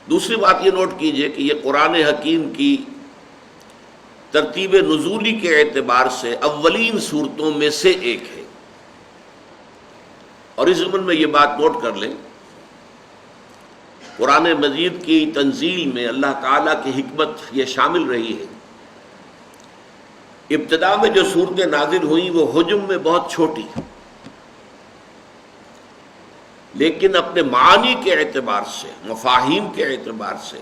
دوسری بات یہ نوٹ کیجئے کہ یہ قرآن حکیم کی ترتیب نزولی کے اعتبار سے اولین صورتوں میں سے ایک ہے، اور اس ضمن میں یہ بات نوٹ کر لیں، قرآن مجید کی تنزیل میں اللہ تعالیٰ کی حکمت یہ شامل رہی ہے، ابتدا میں جو صورتیں نازل ہوئیں وہ حجم میں بہت چھوٹی، لیکن اپنے معانی کے اعتبار سے، مفاہیم کے اعتبار سے،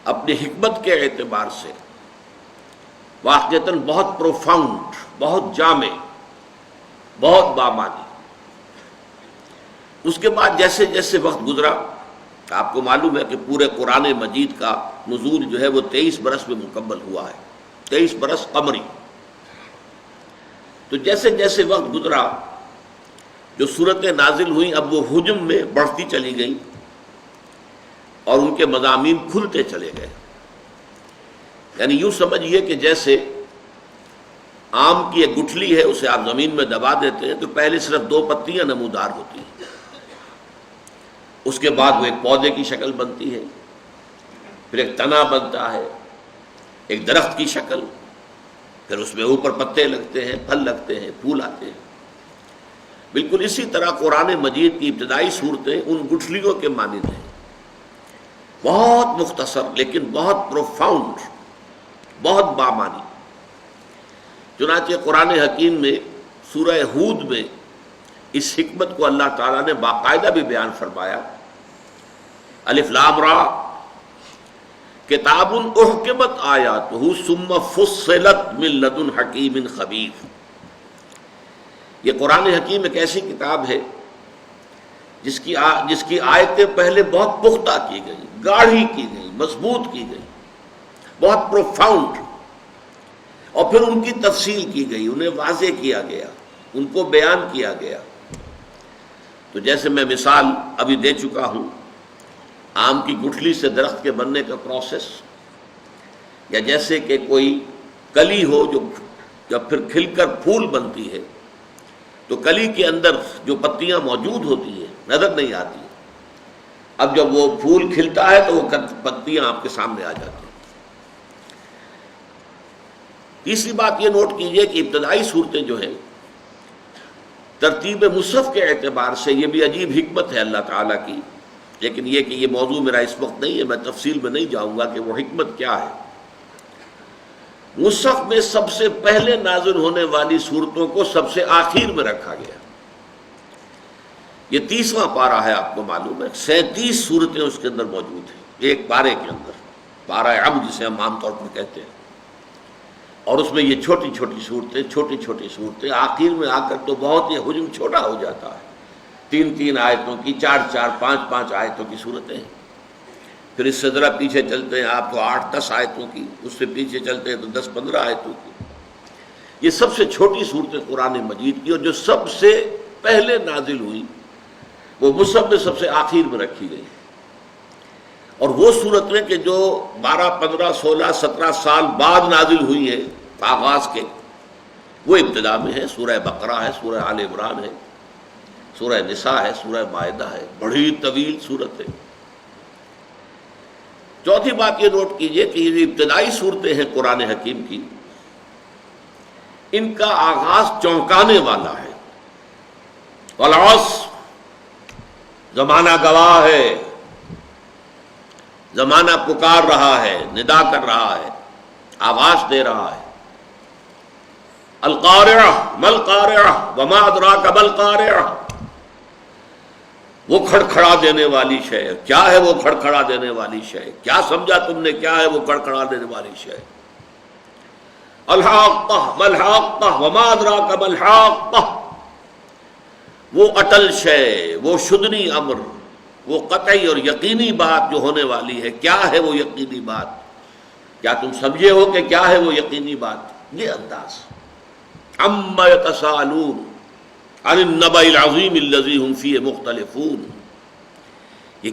اپنی حکمت کے اعتبار سے واقعتاً بہت پروفاؤنڈ، بہت جامع، بہت بامانی۔ اس کے بعد جیسے جیسے وقت گزرا، آپ کو معلوم ہے کہ پورے قرآن مجید کا نزول جو ہے وہ 23 برس میں مکمل ہوا ہے، 23 برس قمری۔ تو جیسے جیسے وقت گزرا جو صورتیں نازل ہوئیں اب وہ حجم میں بڑھتی چلی گئیں اور ان کے مضامین کھلتے چلے گئے۔ یعنی یوں سمجھیے کہ جیسے آم کی ایک گٹھلی ہے، اسے آپ زمین میں دبا دیتے ہیں تو پہلے صرف 2 پتیاں نمودار ہوتی ہیں، اس کے بعد وہ ایک پودے کی شکل بنتی ہے، پھر ایک تنا بنتا ہے، ایک درخت کی شکل، پھر اس میں اوپر پتے لگتے ہیں، پھل لگتے ہیں، پھول آتے ہیں۔ بالکل اسی طرح قرآن مجید کی ابتدائی صورتیں ان گٹھلیوں کے مانند ہیں، بہت مختصر لیکن بہت پروفاؤنڈ، بہت بامانی۔ چنانچہ قرآن حکیم میں سورہ ہود میں اس حکمت کو اللہ تعالیٰ نے باقاعدہ بھی بیان فرمایا، الف لام را کتاب احکمت آیاتہ ثم فصلت من لدن حکیم خبیر۔ یہ قرآن حکیم ایک ایسی کتاب ہے جس کی آیتیں پہلے بہت پختہ کی گئی، گاڑھی کی گئی، مضبوط کی گئی، بہت پروفاؤنڈ، اور پھر ان کی تفصیل کی گئی، انہیں واضح کیا گیا، ان کو بیان کیا گیا۔ تو جیسے میں مثال ابھی دے چکا ہوں آم کی گٹھلی سے درخت کے بننے کا پروسیس، یا جیسے کہ کوئی کلی ہو جو جب پھر کھل کر پھول بنتی ہے تو کلی کے اندر جو پتیاں موجود ہوتی ہیں نظر نہیں آتی، اب جب وہ پھول کھلتا ہے تو وہ پتیاں آپ کے سامنے آ جاتی ہیں۔ تیسری بات یہ نوٹ کیجئے کہ ابتدائی صورتیں جو ہیں ترتیب مصحف کے اعتبار سے یہ بھی عجیب حکمت ہے اللہ تعالیٰ کی، لیکن یہ کہ یہ موضوع میرا اس وقت نہیں ہے، میں تفصیل میں نہیں جاؤں گا کہ وہ حکمت کیا ہے۔ مصحف میں سب سے پہلے نازل ہونے والی صورتوں کو سب سے آخر میں رکھا گیا۔ یہ 30واں پارہ ہے، آپ کو معلوم ہے 37 صورتیں اس کے اندر موجود ہیں، ایک پارے کے اندر، پارہ عم جسے ہم عام طور پر کہتے ہیں، اور اس میں یہ چھوٹی چھوٹی صورتیں آخر میں آ کر تو بہت یہ حجم چھوٹا ہو جاتا ہے، 3 آیتوں کی، 4 5 آیتوں کی صورتیں ہیں۔ پھر اس سے ذرا پیچھے چلتے ہیں آپ تو 8-10 آیتوں کی، اس سے پیچھے چلتے ہیں تو 10-15 آیتوں کی۔ یہ سب سے چھوٹی صورتیں قرآن مجید کی، اور جو سب سے پہلے نازل ہوئی وہ مصحف میں سب سے آخر میں رکھی گئی، اور وہ صورتیں کہ جو 12 15 16 17 سال بعد نازل ہوئی ہیں آغاز کے، وہ ابتدا میں ہے، سورہ بقرہ ہے، سورہ آل عمران ہے، سورہ نساء ہے، سورہ مائدہ ہے، بڑی طویل صورت ہے۔ چوتھی بات یہ نوٹ کیجئے کہ یہ جو ابتدائی صورتیں ہیں قرآن حکیم کی، ان کا آغاز چونکانے والا ہے۔ والعصر، زمانہ گواہ ہے، زمانہ پکار رہا ہے، ندا کر رہا ہے، آواز دے رہا ہے۔ القارعہ ما القارعہ وما ادراک ما القارعہ، وہ کھڑکھڑا دینے والی شے، کیا ہے وہ کھڑکھڑا دینے والی شے، کیا سمجھا تم نے کیا ہے وہ کھڑکھڑا دینے والی شے۔ الحاقہ ما الحاقہ وما ادراک ما الحاقہ، وہ اٹل شے، وہ شدنی امر، وہ قطعی اور یقینی بات جو ہونے والی ہے، کیا ہے وہ یقینی بات، کیا تم سمجھے ہو کہ کیا ہے وہ یقینی بات۔ یہ انداز، عما یتساءلون عن النبأ العظیم الذی هم فیہ مختلفون، یہ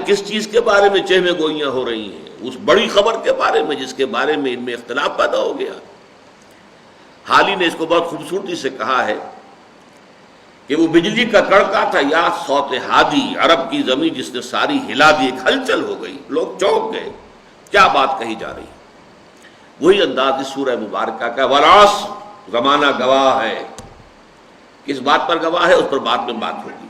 کس چیز کے بارے میں چہمے گوئیاں ہو رہی ہیں، اس بڑی خبر کے بارے میں جس کے بارے میں ان میں اختلاف پیدا ہو گیا۔ حالی نے اس کو بہت خوبصورتی سے کہا ہے کہ وہ بجلی کا کڑکا تھا یا صوت ہادی، عرب کی زمین جس نے ساری ہلا دی، ایک ہلچل ہو گئی، لوگ چونک گئے، کیا بات کہی جا رہی؟ وہی انداز اس سورہ مبارکہ کا، والعصر، زمانہ گواہ ہے، کس بات پر گواہ ہے اس پر بعد میں بات ہوگی۔